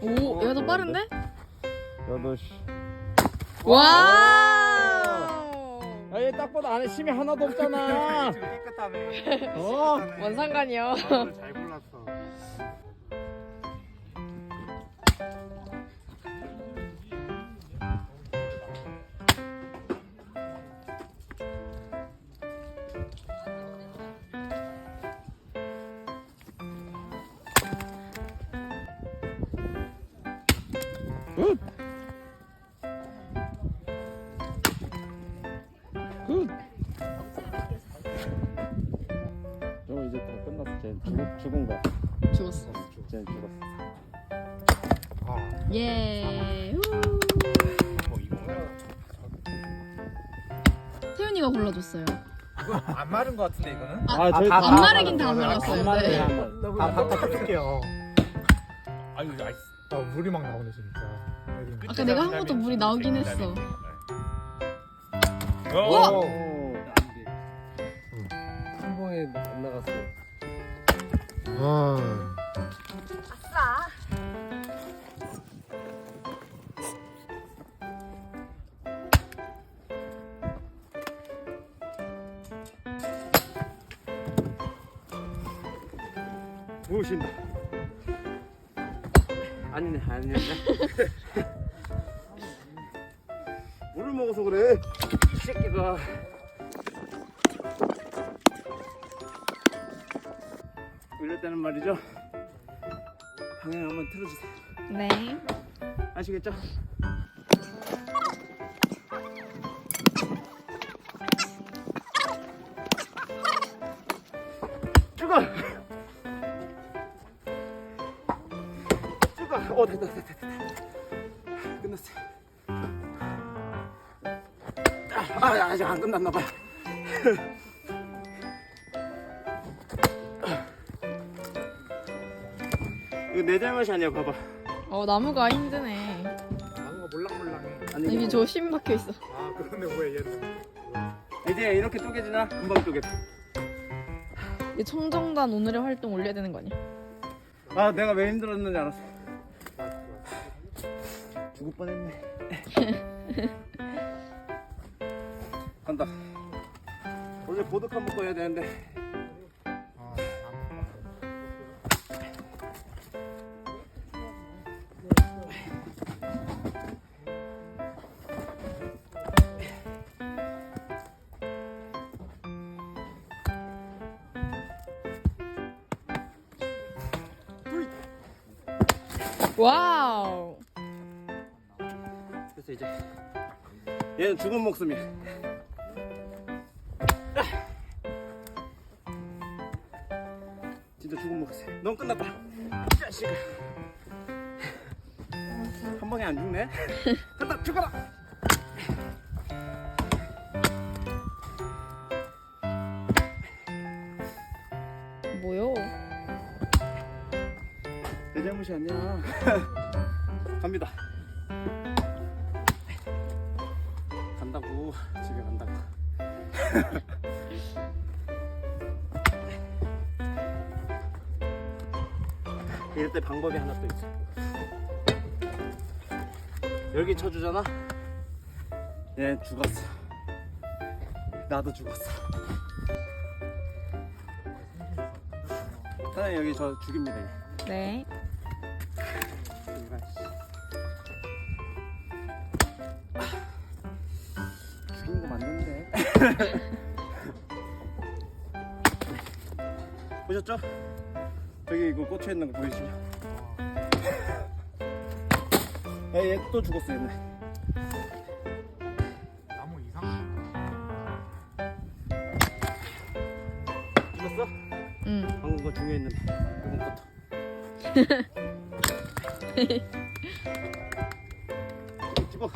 오, 얘도 빠른데? 8시. 와! 아얘 딱 봐도 안에 심이 하나도 없잖아. 깨끗하네. 뭔 상관이요? 잘 골랐어. 굿. 굿. 저거 이제 다 끝났어. 쟤 죽은 거. 죽었어. 쟤 죽었어. 예. 후. 이거 태윤이가 골라줬어요. 안 마른 거 같은데 이거는? 저희 안 마르긴 다 안 말랐어요. 마르긴 네. 안 마르. 바꿔줄게요. 아유 나이스. 물이 막 나오네 진짜. 아까 내가 한 것도 물이 나오긴 했어. 오. 한 번에 안 나갔어. 아싸. 오신다. 아니네. 물을 먹어서 그래. 이 새끼가. 이럴 때는 말이죠. 방향 한번 틀어주세요. 네. 아시겠죠? 죽어! 죽어! 됐다. 끝났어. 아직 안 끝났나봐요. 이거 내 잘못이 아니야, 봐봐. 나무가 힘드네. 나무가 몰랑몰랑해. 아니, 여기 저 심 박혀 있어. 아 그런데 왜 얘는? 이제 이렇게 쪼개지나? 금방 쪼개져. 이 청정단 오늘의 활동 올려야 되는 거 아니야? 아, 내가 왜 힘들었는지 알았어. 죽을 뻔했네. 간다. 원래 보드카 먹고 해야 되는데. 와우. 그래서 이제 얘는 죽은 목숨이야. 진짜 죽은 목숨. 넌 끝났다. 이 자식아. 한 방에 안 죽네. 간다, 죽어라. 뭐요? 내 잘못이 아니야. 갑니다. 간다고. 집에 간다고. 이럴 때 방법이 하나 또 있어. 여기 쳐주잖아. 얘 죽었어. 나도 죽었어. 사장님 여기 저 죽입니다. 얘. 네. 죽인 거 맞는데. 보셨죠? 저기 이거 꽂혀 있는 거 보이시죠? 얘 또 죽었어 얘네. 나무 이상. 죽었어? 응. 방금 거 중요했는데 이번부터. 찍어.